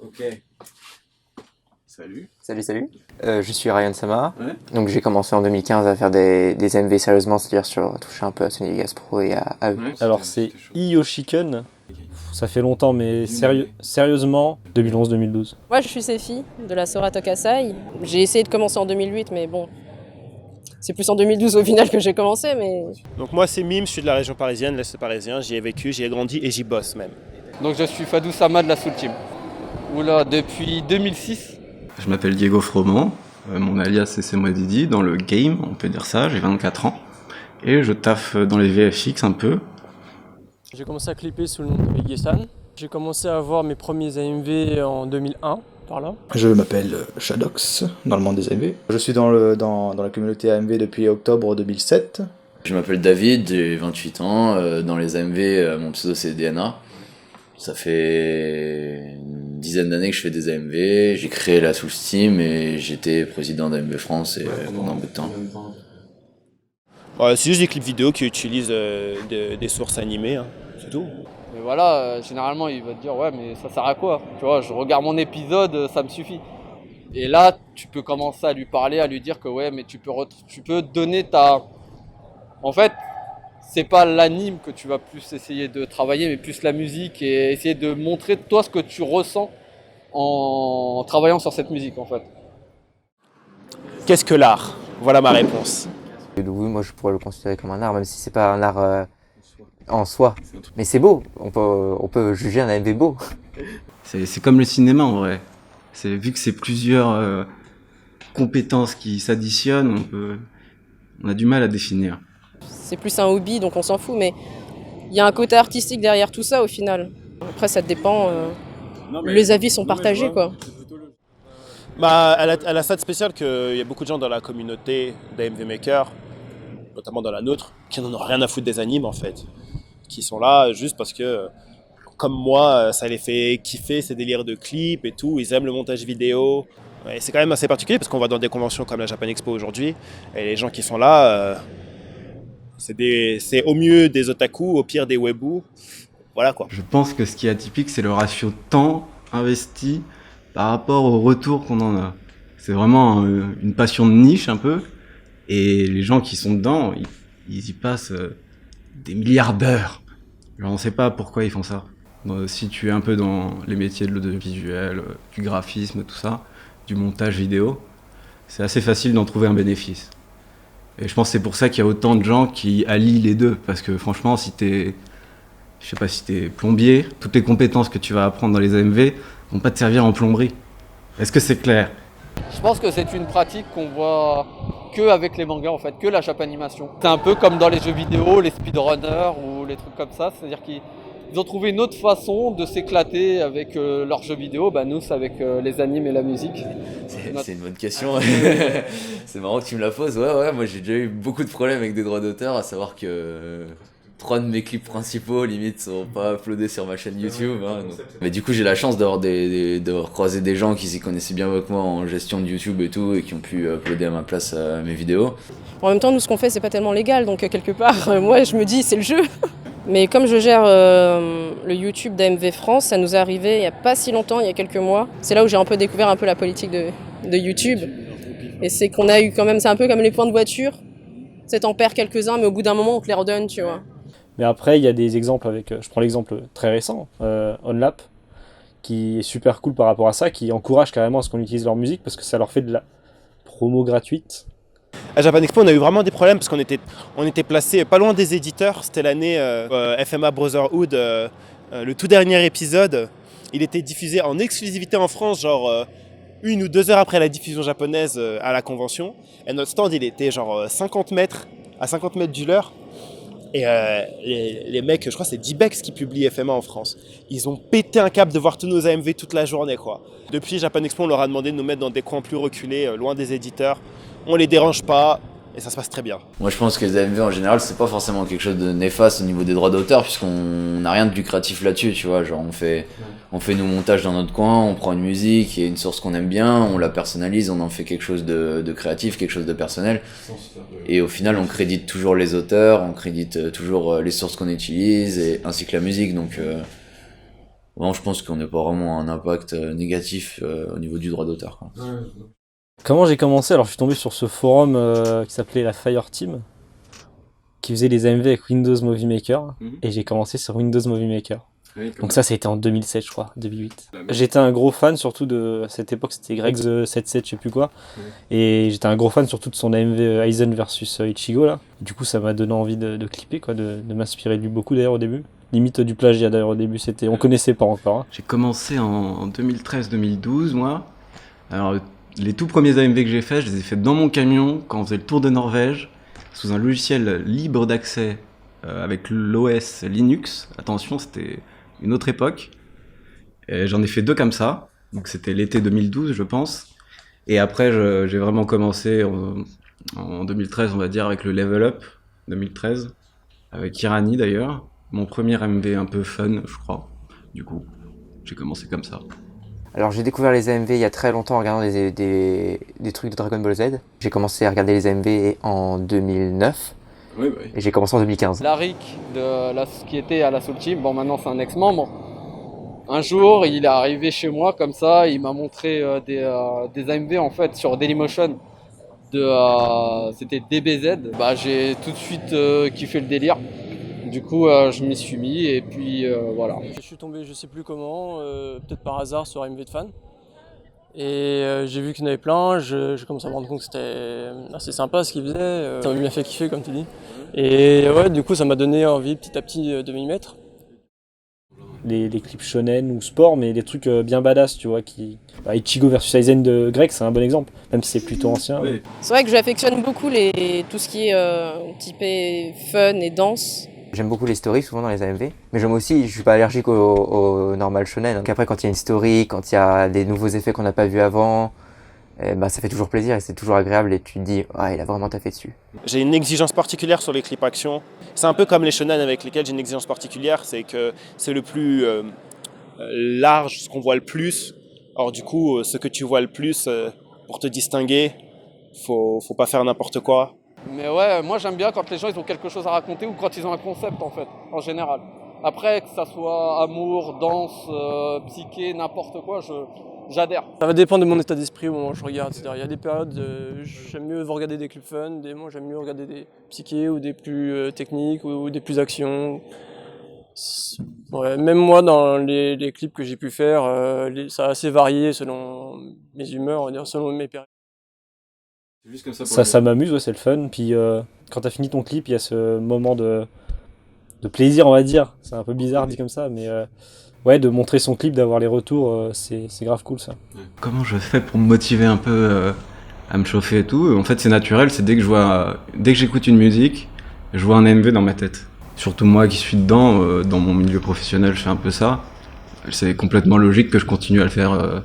Ok. Salut. Salut. Je suis Ryan Sama. Ouais. Donc j'ai commencé en 2015 à faire des MV sérieusement, c'est-à-dire toucher un peu à Sony Vegas Pro et à eux. Ouais, Alors c'est Iyoshiken, ça fait longtemps mais sérieusement 2011-2012. Moi, je suis Séphie de la Sorata Kasai. J'ai essayé de commencer en 2008, mais bon, c'est plus en 2012 au final que j'ai commencé, mais Donc moi c'est Mime, je suis de la région parisienne, l'Est parisien, j'y ai vécu, j'y ai grandi et j'y bosse même. Donc je suis Fadou Sama de la Soul Team. Oula, depuis 2006. Je m'appelle Diego Froment, mon alias c'est moi Didi, dans le game, on peut dire ça, j'ai 24 ans. Et je taffe dans les VFX un peu. J'ai commencé à clipper sous le nom de Gesan. J'ai commencé à avoir mes premiers AMV en 2001, par là. Je m'appelle Shadox, dans le monde des AMV. Je suis dans la communauté AMV depuis octobre 2007. Je m'appelle David, j'ai 28 ans. Dans les AMV, mon pseudo c'est DNA. Ça fait une dizaine d'années que je fais des AMV. J'ai créé la Soul Team et j'étais président d'AMV France pendant un peu de temps. C'est juste des clips vidéo qui utilisent des sources animées, hein, c'est tout. Mais voilà, généralement il va te dire ouais mais ça sert à quoi? Tu vois, je regarde mon épisode, ça me suffit. Et là, tu peux commencer à lui parler, à lui dire que ouais mais tu peux donner ta... En fait, c'est pas l'anime que tu vas plus essayer de travailler, mais plus la musique et essayer de montrer toi ce que tu ressens en travaillant sur cette musique en fait. Qu'est-ce que l'art? Voilà ma réponse. Et donc, oui, moi je pourrais le considérer comme un art, même si c'est pas un art en soi. Mais c'est beau, on peut juger un AMV beau. C'est comme le cinéma en vrai. Vu que c'est plusieurs compétences qui s'additionnent, on a du mal à définir. c'est plus un hobby, donc on s'en fout, mais il y a un côté artistique derrière tout ça au final. Après, ça dépend, les avis sont partagés, quoi. Elle a ça de spécial qu'il y a beaucoup de gens dans la communauté d'AMV Maker, notamment dans la nôtre, qui n'en ont rien à foutre des animes en fait. Qui sont là juste parce que, comme moi, ça les fait kiffer ces délires de clips et tout, ils aiment le montage vidéo. Et c'est quand même assez particulier parce qu'on va dans des conventions comme la Japan Expo aujourd'hui, et les gens qui sont là, c'est au mieux des otaku, au pire des weeboo. Voilà quoi. Je pense que ce qui est atypique, c'est le ratio temps investi par rapport au retour qu'on en a. C'est vraiment une passion de niche un peu, et les gens qui sont dedans, ils y passent des milliards d'heures. Alors on sait pas pourquoi ils font ça. Si tu es un peu dans les métiers de l'audiovisuel, du graphisme, tout ça, du montage vidéo, c'est assez facile d'en trouver un bénéfice. Et je pense que c'est pour ça qu'il y a autant de gens qui allient les deux, parce que franchement, si t'es plombier, toutes les compétences que tu vas apprendre dans les AMV vont pas te servir en plomberie. Est-ce que c'est clair? Je pense que c'est une pratique qu'on voit que avec les mangas en fait, que la Japanimation. C'est un peu comme dans les jeux vidéo, les speedrunners ou les trucs comme ça, c'est-à-dire qu'ils ont trouvé une autre façon de s'éclater avec leurs jeux vidéo, nous c'est avec les animes et la musique. C'est une bonne question. C'est marrant que tu me la poses. Ouais, moi j'ai déjà eu beaucoup de problèmes avec des droits d'auteur, à savoir que 3 de mes clips principaux limite sont pas uploadés sur ma chaîne YouTube. Mais du coup j'ai la chance d'avoir croisé des gens qui s'y connaissaient bien avec moi en gestion de YouTube et tout, et qui ont pu uploader à ma place mes vidéos. En même temps, nous, ce qu'on fait, c'est pas tellement légal, donc quelque part, moi, je me dis, c'est le jeu. Mais comme je gère le YouTube d'AMV France, ça nous est arrivé il y a pas si longtemps, il y a quelques mois. C'est là où j'ai un peu découvert un peu la politique de YouTube. Et c'est qu'on a eu quand même, c'est un peu comme les points de voiture. C'est t'en perds quelques-uns, mais au bout d'un moment, on te les redonne, tu vois. Mais après, il y a des exemples avec, je prends l'exemple très récent, OnLap, qui est super cool par rapport à ça, qui encourage carrément à ce qu'on utilise leur musique parce que ça leur fait de la promo gratuite. À Japan Expo, on a eu vraiment des problèmes parce qu'on était placé pas loin des éditeurs. C'était l'année FMA Brotherhood, le tout dernier épisode. Il était diffusé en exclusivité en France, genre 1 ou 2 heures après la diffusion japonaise à la convention. Et notre stand, il était genre à 50 mètres du leur. Et les mecs, je crois que c'est D-Bex qui publie FMA en France. Ils ont pété un câble de voir tous nos AMV toute la journée, quoi. Depuis Japan Expo, on leur a demandé de nous mettre dans des coins plus reculés, loin des éditeurs. On les dérange pas et ça se passe très bien. Moi je pense que les AMV en général c'est pas forcément quelque chose de néfaste au niveau des droits d'auteur, puisqu'on n'a rien de lucratif là-dessus, tu vois. Genre on fait nos montages dans notre coin, on prend une musique et une source qu'on aime bien, on la personnalise, on en fait quelque chose de créatif, quelque chose de personnel. Et au final on crédite toujours les auteurs, on crédite toujours les sources qu'on utilise, ainsi que la musique. Donc vraiment, je pense qu'on n'a pas vraiment un impact négatif au niveau du droit d'auteur, quoi. Comment j'ai commencé? Alors je suis tombé sur ce forum qui s'appelait la Fire Team, qui faisait les AMV avec Windows Movie Maker, et j'ai commencé sur Windows Movie Maker. Donc ça a été en 2007 je crois, 2008. J'étais un gros fan surtout à cette époque, c'était Greg the 77 je sais plus quoi, et j'étais un gros fan surtout de son AMV Aizen versus Ichigo là. Du coup ça m'a donné envie de clipper quoi, de m'inspirer de lui beaucoup d'ailleurs au début. Limite du plagiat d'ailleurs au début, on connaissait pas encore. Hein. J'ai commencé en 2013-2012 moi. Alors les tout premiers AMV que j'ai faits, je les ai faits dans mon camion quand on faisait le tour de Norvège, sous un logiciel libre d'accès avec l'OS Linux. Attention, c'était une autre époque. Et j'en ai fait 2 comme ça, donc c'était l'été 2012 je pense. Et après j'ai vraiment commencé en 2013 on va dire avec le Level Up 2013, avec Irani d'ailleurs. Mon premier MV un peu fun je crois, du coup j'ai commencé comme ça. Alors j'ai découvert les AMV il y a très longtemps en regardant des trucs de Dragon Ball Z. J'ai commencé à regarder les AMV en 2009. Oui. Et j'ai commencé en 2015. Larik, qui était à la Soul Team, bon maintenant c'est un ex-membre. Un jour, il est arrivé chez moi comme ça, il m'a montré des AMV en fait sur Dailymotion. C'était DBZ. Bah, j'ai tout de suite kiffé le délire. Du coup, je m'y suis mis et puis voilà. Je suis tombé, je sais plus comment, peut-être par hasard sur AMV de fan. Et j'ai vu qu'il y en avait plein, j'ai commencé à me rendre compte que c'était assez sympa ce qu'il faisait, ça m'a bien fait kiffer comme tu dis. Et ouais, du coup ça m'a donné envie petit à petit de m'y mettre. Les clips shonen ou sport, mais des trucs bien badass, tu vois, Ichigo versus Aizen de Greg, c'est un bon exemple, même si c'est plutôt ancien. Oui. C'est vrai que j'affectionne beaucoup tout ce qui est typé fun et danse. J'aime beaucoup les stories, souvent dans les AMV, mais j'aime aussi, je suis pas allergique au normal shonen. Donc après, quand il y a une story, quand il y a des nouveaux effets qu'on n'a pas vus avant, bah, ça fait toujours plaisir et c'est toujours agréable et tu te dis, ah, il a vraiment taffé dessus. J'ai une exigence particulière sur les clips action. C'est un peu comme les shonen avec lesquels j'ai une exigence particulière, c'est que c'est le plus large, ce qu'on voit le plus. Alors du coup, ce que tu vois le plus, pour te distinguer, faut pas faire n'importe quoi. Mais ouais, moi j'aime bien quand les gens ils ont quelque chose à raconter ou quand ils ont un concept en fait, en général. Après, que ça soit amour, danse, psyché, n'importe quoi, j'adhère. Ça va dépendre de mon état d'esprit au moment où je regarde. C'est-à-dire, il y a des périodes, j'aime mieux regarder des clips fun, des moments j'aime mieux regarder des psychés ou des plus techniques ou des plus actions. Ouais, même moi, dans les clips que j'ai pu faire, ça a assez varié selon mes humeurs, on va dire, selon mes périodes. Ça m'amuse, ouais, c'est le fun. Puis quand t'as fini ton clip, il y a ce moment de plaisir, on va dire. C'est un peu bizarre dit comme ça, mais ouais, de montrer son clip, d'avoir les retours, c'est grave cool ça. Comment je fais pour me motiver un peu à me chauffer et tout? En fait, c'est naturel, c'est dès que j'écoute une musique, je vois un MV dans ma tête. Surtout moi qui suis dedans, dans mon milieu professionnel, je fais un peu ça. C'est complètement logique que je continue à le faire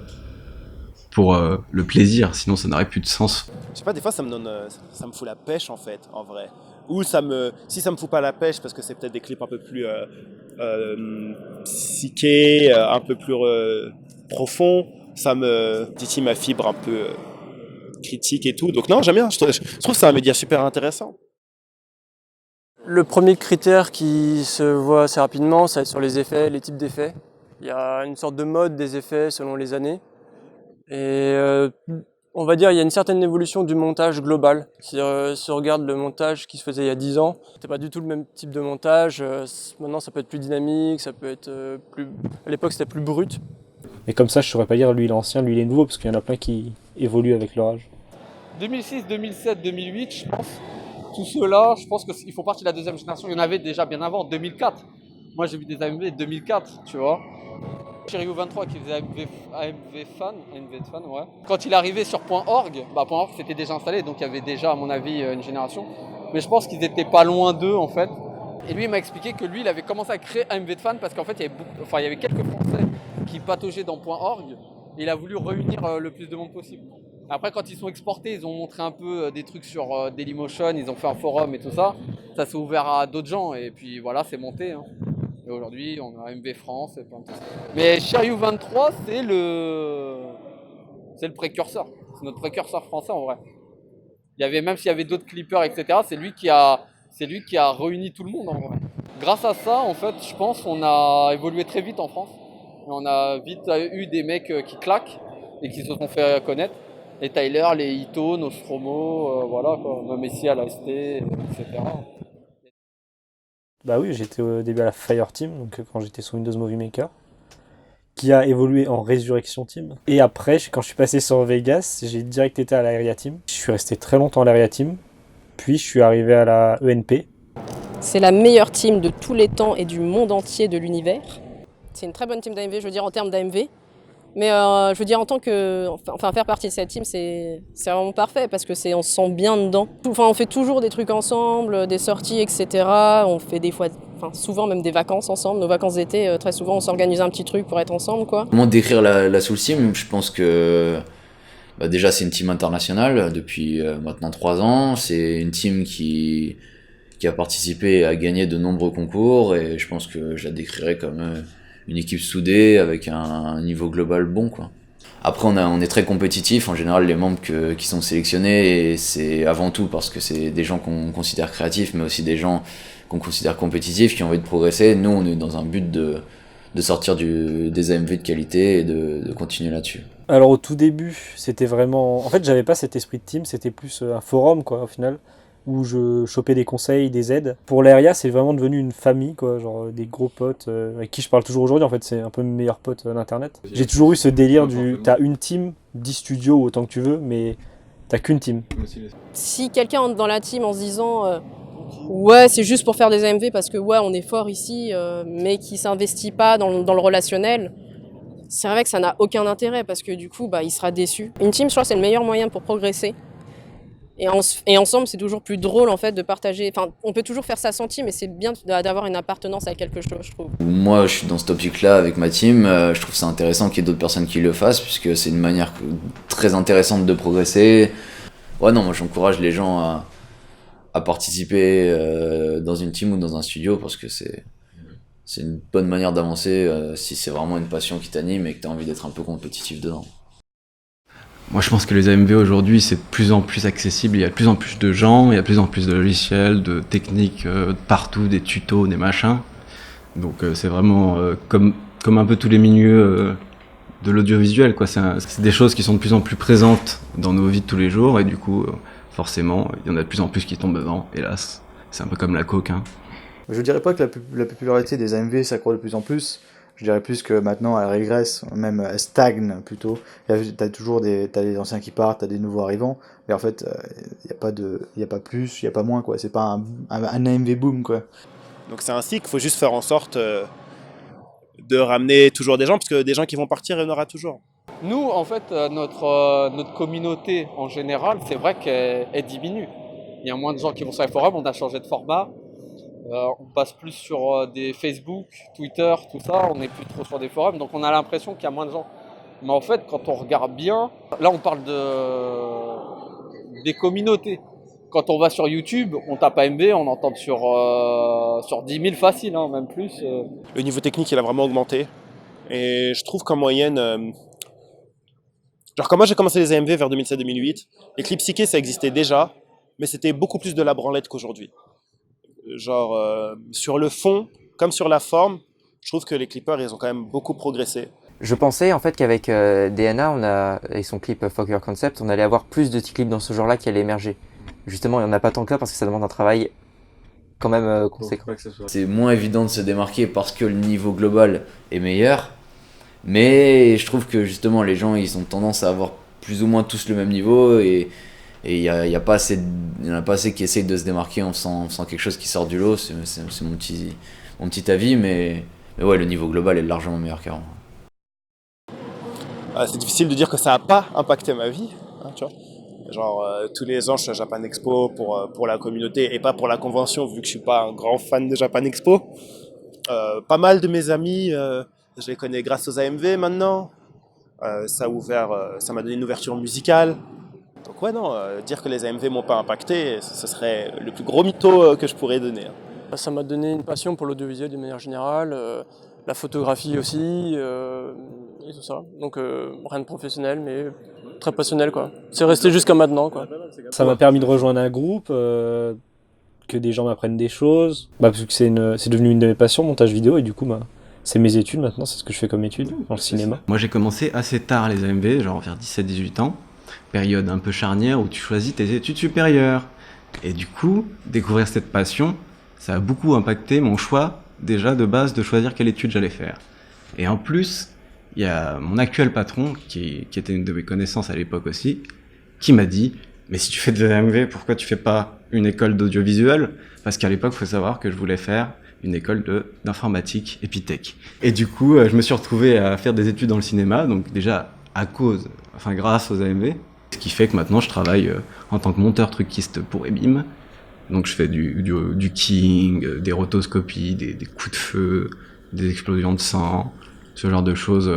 pour le plaisir, sinon ça n'aurait plus de sens. Je sais pas, des fois ça me fout la pêche en fait, en vrai. Ou si ça me fout pas la pêche parce que c'est peut-être des clips un peu plus psychés, un peu plus profonds, ça me titille ma fibre un peu critique et tout. Donc non, j'aime bien, je trouve ça un média super intéressant. Le premier critère qui se voit assez rapidement, c'est sur les effets, les types d'effets. Il y a une sorte de mode des effets selon les années. Et on va dire il y a une certaine évolution du montage global. C'est-à-dire, si on regarde le montage qui se faisait il y a 10 ans, c'était pas du tout le même type de montage. Maintenant, ça peut être plus dynamique, ça peut être plus... À l'époque, c'était plus brut. Et comme ça, je saurais pas dire lui il est ancien, lui il est nouveau, parce qu'il y en a plein qui évoluent avec leur âge. 2006, 2007, 2008, je pense. Tous ceux-là, je pense qu'ils font partie de la deuxième génération. Il y en avait déjà bien avant, 2004. Moi, j'ai vu des AMV de 2004, tu vois. Shiryu 23 qui faisait AMV fan, ouais. Quand il est arrivé sur .org, .org c'était déjà installé, donc il y avait déjà, à mon avis, une génération. Mais je pense qu'ils étaient pas loin d'eux, en fait. Et lui, il m'a expliqué que lui, il avait commencé à créer AMV fan parce qu'en fait, il y avait quelques Français qui pataugeaient dans .org. Et il a voulu réunir le plus de monde possible. Après, quand ils sont exportés, ils ont montré un peu des trucs sur Dailymotion, ils ont fait un forum et tout ça. Ça s'est ouvert à d'autres gens et puis voilà, c'est monté. Hein. Et aujourd'hui, on a MV France et plein de trucs. Mais Shiryu 23, c'est le précurseur. C'est notre précurseur français en vrai. Il y avait, même s'il y avait d'autres clippers, etc., c'est lui qui a réuni tout le monde en vrai. Grâce à ça, en fait, je pense qu'on a évolué très vite en France. on a vite eu des mecs qui claquent et qui se sont fait connaître. Les Tyler, les Ito, Nostromo, voilà quoi, même ici à l'AST, etc. Bah oui, j'étais au début à la Fire Team, donc quand j'étais sur Windows Movie Maker, qui a évolué en Resurrection Team. Et après, quand je suis passé sur Vegas, j'ai direct été à l'Area Team. Je suis resté très longtemps à l'Area Team, puis je suis arrivé à la ENP. C'est la meilleure team de tous les temps et du monde entier de l'univers. C'est une très bonne team d'AMV, je veux dire en termes d'AMV. Mais je veux dire en tant que, enfin faire partie de cette team, c'est vraiment parfait parce que on se sent bien dedans. Enfin, on fait toujours des trucs ensemble, des sorties, etc. On fait des fois, enfin souvent même des vacances ensemble. Nos vacances d'été, très souvent, on s'organise un petit truc pour être ensemble, quoi. Comment décrire la Soul Team? Je pense que déjà c'est une team internationale depuis maintenant 3 ans. C'est une team qui a participé et a gagné de nombreux concours et je pense que je la décrirais comme une équipe soudée avec un niveau global bon, quoi. Après on est très compétitif, en général les membres qui sont sélectionnés, et c'est avant tout parce que c'est des gens qu'on considère créatifs mais aussi des gens qu'on considère compétitifs, qui ont envie de progresser. Nous on est dans un but de sortir des AMV de qualité et de continuer là-dessus. Alors au tout début, c'était vraiment... En fait, j'avais pas cet esprit de team, c'était plus un forum, quoi, au final, où je chopais des conseils, des aides. Pour l'Area, c'est vraiment devenu une famille, quoi, genre des gros potes avec qui je parle toujours aujourd'hui. En fait, c'est un peu mes meilleurs potes d'internet. J'ai toujours eu ce délire t'as une team, 10 studios ou autant que tu veux, mais t'as qu'une team. Si quelqu'un entre dans la team en se disant ouais, c'est juste pour faire des AMV parce que ouais, on est fort ici, mais qui s'investit pas dans le relationnel, c'est vrai que ça n'a aucun intérêt parce que du coup, bah, il sera déçu. Une team, je crois, c'est le meilleur moyen pour progresser. Et ensemble, c'est toujours plus drôle en fait de partager. Enfin, on peut toujours faire ça sans team, mais c'est bien d'avoir une appartenance à quelque chose, je trouve. Moi, je suis dans cette optique-là avec ma team. Je trouve ça intéressant qu'il y ait d'autres personnes qui le fassent, puisque c'est une manière très intéressante de progresser. Ouais, non, moi j'encourage les gens à participer dans une team ou dans un studio, parce que c'est une bonne manière d'avancer si c'est vraiment une passion qui t'anime et que tu as envie d'être un peu compétitif dedans. Moi, je pense que les AMV aujourd'hui, c'est de plus en plus accessible. Il y a de plus en plus de gens, il y a de plus en plus de logiciels, de techniques partout, des tutos, des machins. Donc, c'est vraiment comme un peu tous les milieux de l'audiovisuel, quoi. C'est des choses qui sont de plus en plus présentes dans nos vies de tous les jours, et du coup, forcément, il y en a de plus en plus qui tombent dedans, hélas. C'est un peu comme la coke, hein. Je dirais pas que la popularité des AMV s'accroît de plus en plus. Je dirais plus que maintenant elle régresse, même elle stagne plutôt. T'as toujours t'as des anciens qui partent, t'as des nouveaux arrivants, mais en fait, y a pas plus, y a pas moins, quoi. C'est pas un AMV boom, quoi. Donc c'est un cycle, il faut juste faire en sorte de ramener toujours des gens, parce que des gens qui vont partir, il y en aura toujours. Nous, en fait, notre communauté en général, c'est vrai qu'elle diminue. Il y a moins de gens qui vont sur les forums, on a changé de format. On passe plus sur des Facebook, Twitter, tout ça, on n'est plus trop sur des forums, donc on a l'impression qu'il y a moins de gens. Mais en fait, quand on regarde bien, là on parle des communautés. Quand on va sur YouTube, on tape AMV, on en tombe sur 10 000 facile, hein, même plus. Le niveau technique, il a vraiment augmenté. Et je trouve qu'en moyenne... genre quand moi j'ai commencé les AMV vers 2007-2008, les clips psyché ça existait déjà, mais c'était beaucoup plus de la branlette qu'aujourd'hui. Genre sur le fond comme sur la forme, je trouve que les clippers ils ont quand même beaucoup progressé. Je pensais en fait qu'avec DNA, avec son clip Fuck Your Concept, on allait avoir plus de petits clips dans ce genre-là qui allaient émerger. Justement, il n'y en a pas tant que ça parce que ça demande un travail quand même conséquent. C'est moins évident de se démarquer parce que le niveau global est meilleur, mais je trouve que justement les gens ils ont tendance à avoir plus ou moins tous le même niveau, et il y en a pas assez qui essayent de se démarquer en faisant quelque chose qui sort du lot. C'est mon petit avis, mais ouais, le niveau global est largement meilleur qu'avant. C'est difficile de dire que ça n'a pas impacté ma vie, hein, tu vois. Genre tous les ans je suis à Japan Expo pour la communauté et pas pour la convention, vu que je suis pas un grand fan de Japan Expo. Pas mal de mes amis, je les connais grâce aux AMV maintenant. Ça m'a donné une ouverture musicale. Donc ouais, non, dire que les AMV m'ont pas impacté, ce serait le plus gros mytho que je pourrais donner. Ça m'a donné une passion pour l'audiovisuel d'une manière générale, la photographie aussi, et tout ça. Donc rien de professionnel, mais très passionnel, quoi. C'est resté jusqu'à maintenant, quoi. Ça m'a permis de rejoindre un groupe, que des gens m'apprennent des choses, parce que c'est devenu une de mes passions, montage vidéo, et du coup, c'est mes études maintenant, c'est ce que je fais comme études dans le cinéma. Moi j'ai commencé assez tard les AMV, genre vers 17-18 ans, période un peu charnière où tu choisis tes études supérieures. Et du coup, découvrir cette passion, ça a beaucoup impacté mon choix déjà de base de choisir quelle étude j'allais faire. Et en plus, il y a mon actuel patron, qui était une de mes connaissances à l'époque aussi, qui m'a dit « Mais si tu fais de l'AMV, pourquoi tu fais pas une école d'audiovisuel ?» Parce qu'à l'époque, il faut savoir que je voulais faire une école d'informatique Epitech. Et du coup, je me suis retrouvé à faire des études dans le cinéma, donc déjà grâce aux AMV, ce qui fait que maintenant je travaille en tant que monteur truquiste pour Ebim. Donc je fais du keying, des rotoscopies, des coups de feu, des explosions de sang, ce genre de choses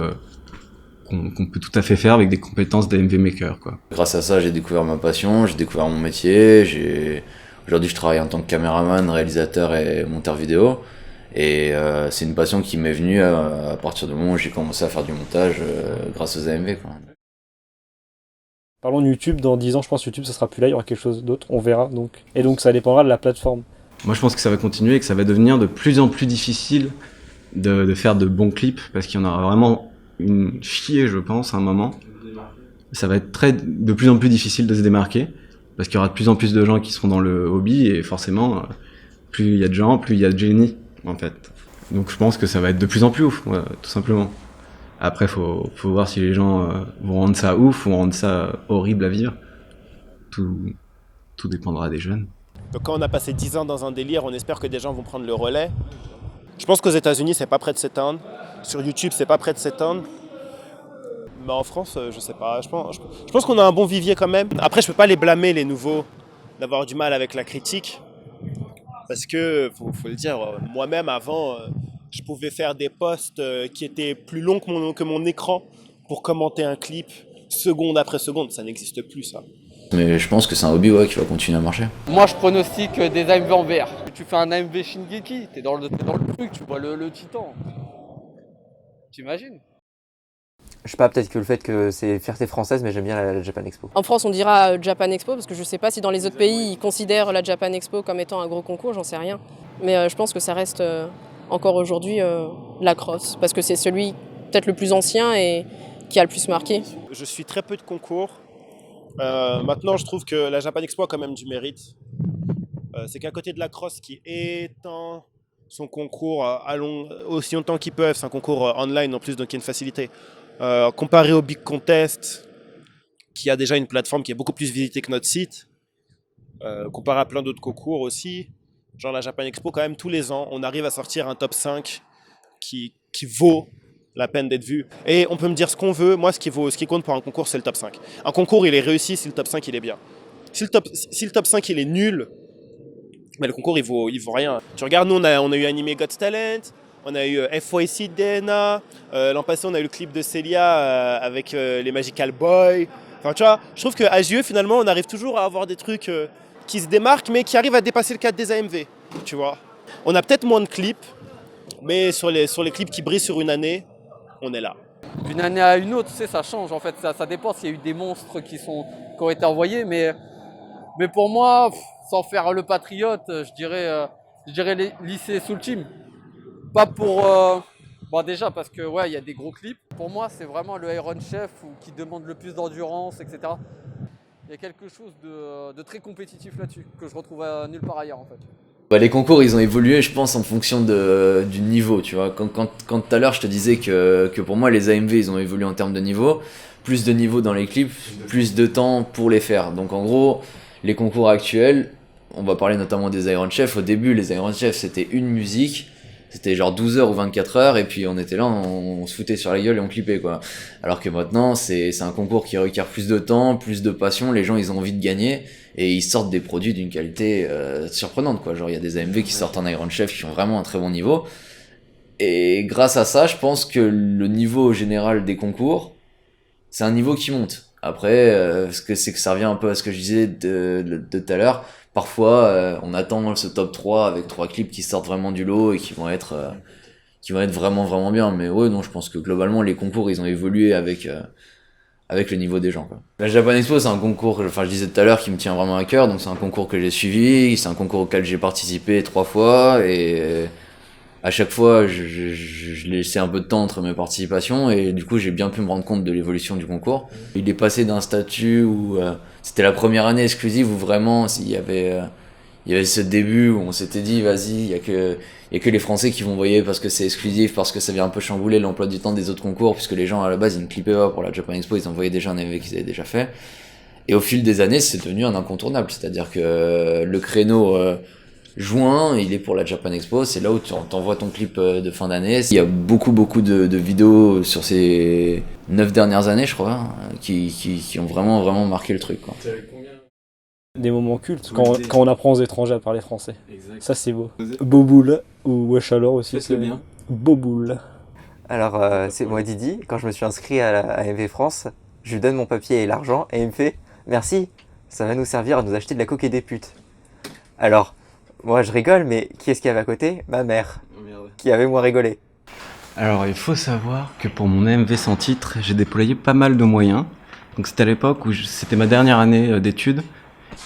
qu'on peut tout à fait faire avec des compétences d'AMV maker, quoi. Grâce à ça, j'ai découvert ma passion, j'ai découvert mon métier. Aujourd'hui, je travaille en tant que caméraman, réalisateur et monteur vidéo. Et c'est une passion qui m'est venue à partir du moment où j'ai commencé à faire du montage grâce aux AMV, quoi. Parlons de YouTube, dans 10 ans, je pense que YouTube, ça sera plus là, il y aura quelque chose d'autre, on verra. Et donc, ça dépendra de la plateforme. Moi, je pense que ça va continuer et que ça va devenir de plus en plus difficile de faire de bons clips, parce qu'il y en aura vraiment une chier, je pense, à un moment. Ça va être de plus en plus difficile de se démarquer, parce qu'il y aura de plus en plus de gens qui seront dans le hobby, et forcément, plus il y a de gens, plus il y a de génie, en fait. Donc je pense que ça va être de plus en plus ouf, ouais, tout simplement. Après, faut voir si les gens vont rendre ça ouf ou vont rendre ça horrible à vivre. Tout dépendra des jeunes. Donc quand on a passé 10 ans dans un délire, on espère que des gens vont prendre le relais. Je pense qu'aux États-Unis, c'est pas prêt de s'éteindre. Sur YouTube, c'est pas prêt de s'éteindre. Mais en France, je sais pas. Je pense qu'on a un bon vivier quand même. Après, je peux pas les blâmer, les nouveaux, d'avoir du mal avec la critique. Parce que, faut le dire, moi-même avant, je pouvais faire des posts qui étaient plus longs que mon écran pour commenter un clip seconde après seconde. Ça n'existe plus, ça. Mais je pense que c'est un hobby qui va continuer à marcher. Moi, je pronostique des AMV en VR. Tu fais un AMV Shingeki, t'es dans le truc, tu vois le titan. T'imagines? Je sais pas, peut-être que le fait que c'est fierté française, mais j'aime bien la Japan Expo. En France, on dira Japan Expo, parce que je ne sais pas si dans les autres pays, ils considèrent la Japan Expo comme étant un gros concours, j'en sais rien. Mais je pense que ça reste encore aujourd'hui la crosse, parce que c'est celui peut-être le plus ancien et qui a le plus marqué. Je suis très peu de concours. Maintenant, je trouve que la Japan Expo a quand même du mérite. C'est qu'à côté de la crosse qui étend son concours aussi longtemps qu'ils peuvent, c'est un concours online en plus, donc il y a une facilité. Comparé au Big Contest, qui a déjà une plateforme qui est beaucoup plus visitée que notre site, comparé à plein d'autres concours aussi, genre la Japan Expo, quand même tous les ans, on arrive à sortir un top 5 qui vaut la peine d'être vu. Et on peut me dire ce qu'on veut, moi ce qui compte pour un concours, c'est le top 5. Un concours, il est réussi si le top 5 il est bien. Si le top 5 il est nul, mais le concours il vaut rien. Tu regardes, nous on a eu Anime Got Talent, on a eu FYC DNA, l'an passé on a eu le clip de Celia avec les Magical Boys. Enfin tu vois, je trouve qu'à JE finalement on arrive toujours à avoir des trucs qui se démarquent mais qui arrivent à dépasser le cadre des AMV, tu vois. On a peut-être moins de clips, mais sur les clips qui brillent sur une année, on est là. D'une année à une autre, tu sais, ça change en fait, ça dépend s'il y a eu des monstres qui ont été envoyés, mais pour moi, sans faire le patriote, je dirais lycée Soul Team. Pas pour... déjà parce que ouais, il y a des gros clips. Pour moi, c'est vraiment le Iron Chef qui demande le plus d'endurance, etc. Il y a quelque chose de très compétitif là-dessus, que je retrouve nulle part ailleurs en fait. Les concours, ils ont évolué, je pense, en fonction du niveau, tu vois. Quand tout à l'heure, je te disais que pour moi, les AMV, ils ont évolué en termes de niveau. Plus de niveau dans les clips, plus de temps pour les faire. Donc en gros, les concours actuels, on va parler notamment des Iron Chef. Au début, les Iron Chef, c'était une musique. C'était genre 12 heures ou 24 heures, et puis on était là, on se foutait sur la gueule et on clippait, quoi. Alors que maintenant, c'est un concours qui requiert plus de temps, plus de passion, les gens ils ont envie de gagner, et ils sortent des produits d'une qualité surprenante, quoi. Genre il y a des AMV qui sortent en Iron Chef qui ont vraiment un très bon niveau, et grâce à ça, je pense que le niveau général des concours, c'est un niveau qui monte. Après, ce que c'est que ça revient un peu à ce que je disais de tout à l'heure. Parfois, on attend ce top 3 avec 3 clips qui sortent vraiment du lot et qui vont être vraiment, vraiment bien. Mais ouais, non, je pense que globalement, les concours, ils ont évolué avec le niveau des gens, quoi. La Japan Expo, c'est un concours, je disais tout à l'heure, qui me tient vraiment à cœur. Donc c'est un concours que j'ai suivi, c'est un concours auquel j'ai participé 3 fois. Et à chaque fois, je laissais un peu de temps entre mes participations et du coup, j'ai bien pu me rendre compte de l'évolution du concours. Il est passé d'un statut où c'était la première année exclusive où vraiment il y avait ce début où on s'était dit vas-y, il y a que les Français qui vont voyer parce que c'est exclusif, parce que ça vient un peu chambouler l'emploi du temps des autres concours, puisque les gens à la base ils ne clippaient pas pour la Japan Expo, ils envoyaient déjà un MV qu'ils avaient déjà fait. Et au fil des années, c'est devenu un incontournable, c'est-à-dire que le créneau juin, il est pour la Japan Expo, c'est là où tu t'envoies ton clip de fin d'année. Il y a beaucoup de vidéos sur ces 9 dernières années, je crois, qui ont vraiment marqué le truc, quoi. Des moments cultes, quand on apprend aux étrangers à parler français. Exact. Ça c'est beau. Boboule, ou Wesh alors aussi, c'est bien. Boboule. Alors, c'est moi Didi, quand je me suis inscrit à MV France, je lui donne mon papier et l'argent, et il me fait « Merci, ça va nous servir à nous acheter de la coke et des putes. » Alors, moi je rigole, mais qui est-ce qu'il y avait à côté? Ma mère, qui avait moins rigolé. Alors, il faut savoir que pour mon MV sans titre, j'ai déployé pas mal de moyens. Donc c'était à l'époque où c'était ma dernière année d'études.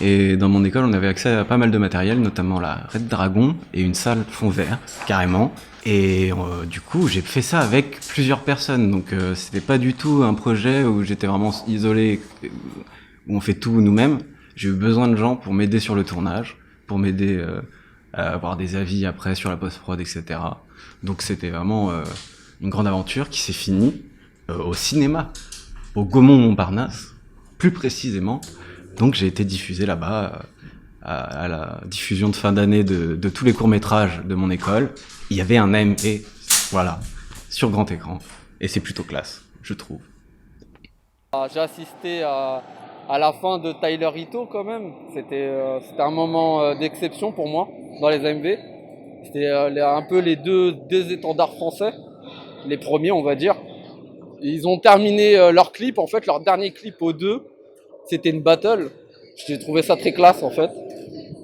Et dans mon école, on avait accès à pas mal de matériel, notamment la Red Dragon et une salle fond vert, carrément. Et du coup, j'ai fait ça avec plusieurs personnes. Donc c'était pas du tout un projet où j'étais vraiment isolé, où on fait tout nous-mêmes. J'ai eu besoin de gens pour m'aider sur le tournage, pour m'aider à avoir des avis après sur la post-prod, etc. Donc c'était vraiment une grande aventure qui s'est finie au cinéma, au Gaumont-Montparnasse, plus précisément. Donc j'ai été diffusé là-bas à la diffusion de fin d'année de tous les courts-métrages de mon école. Il y avait un AMV, voilà, sur grand écran. Et c'est plutôt classe, je trouve. J'ai assisté à la fin de Tyler Ito quand même. C'était un moment d'exception pour moi dans les AMV. C'était un peu les deux étendards français, les premiers on va dire. Ils ont terminé leur clip, en fait leur dernier clip aux deux. C'était une battle, j'ai trouvé ça très classe en fait.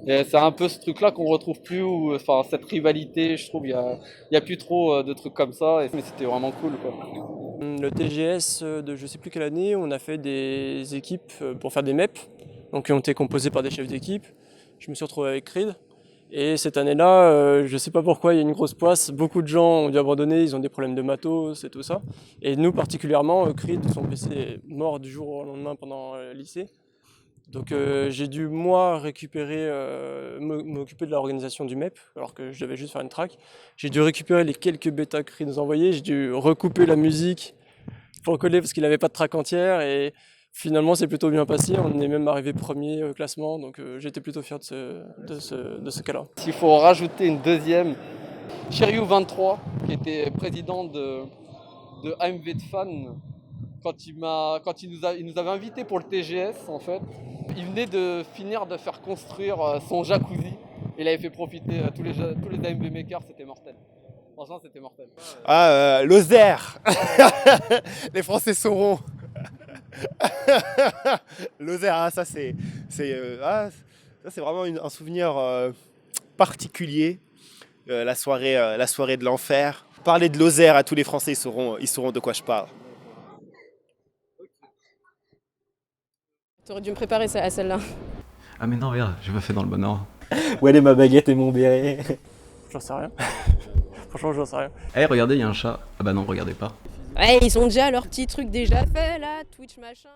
Et c'est un peu ce truc là qu'on retrouve plus, enfin cette rivalité, je trouve, il y a plus trop de trucs comme ça, mais c'était vraiment cool, quoi. Le TGS de je sais plus quelle année, on a fait des équipes pour faire des MEP, donc qui ont été composées par des chefs d'équipe. Je me suis retrouvé avec Creed. Et cette année-là, je sais pas pourquoi, il y a une grosse poisse. Beaucoup de gens ont dû abandonner, ils ont des problèmes de matos et tout ça. Et nous particulièrement, Creed, son PC est mort du jour au lendemain pendant le lycée. Donc j'ai dû, moi, m'occuper de l'organisation du MEP, alors que je devais juste faire une track. J'ai dû récupérer les quelques bêtas que Creed nous envoyait, j'ai dû recouper la musique pour coller parce qu'il n'avait pas de track entière. Et finalement, c'est plutôt bien passé. On est même arrivé premier au classement, donc j'étais plutôt fier de ce cas-là. S'il faut rajouter une deuxième, Shiryu23, qui était président de AMV de fans, quand il nous avait invités pour le TGS, en fait, il venait de finir de faire construire son jacuzzi. Il avait fait profiter tous les AMV makers, c'était mortel. Franchement, c'était mortel. Ah, Lozère. Les Français sauront. Lozère, ah, ça c'est vraiment un souvenir particulier. La soirée de l'enfer. Parler de Lozère à tous les Français, ils sauront de quoi je parle. T'aurais dû me préparer à celle-là. Ah mais non, regarde, j'ai pas fait dans le bon ordre. Où elle est ma baguette et mon béret? J'en sais rien. Franchement, j'en sais rien. Eh, regardez, il y a un chat. Ah bah non, regardez pas. Ouais, ils ont déjà leur petit truc déjà fait là, Twitch machin.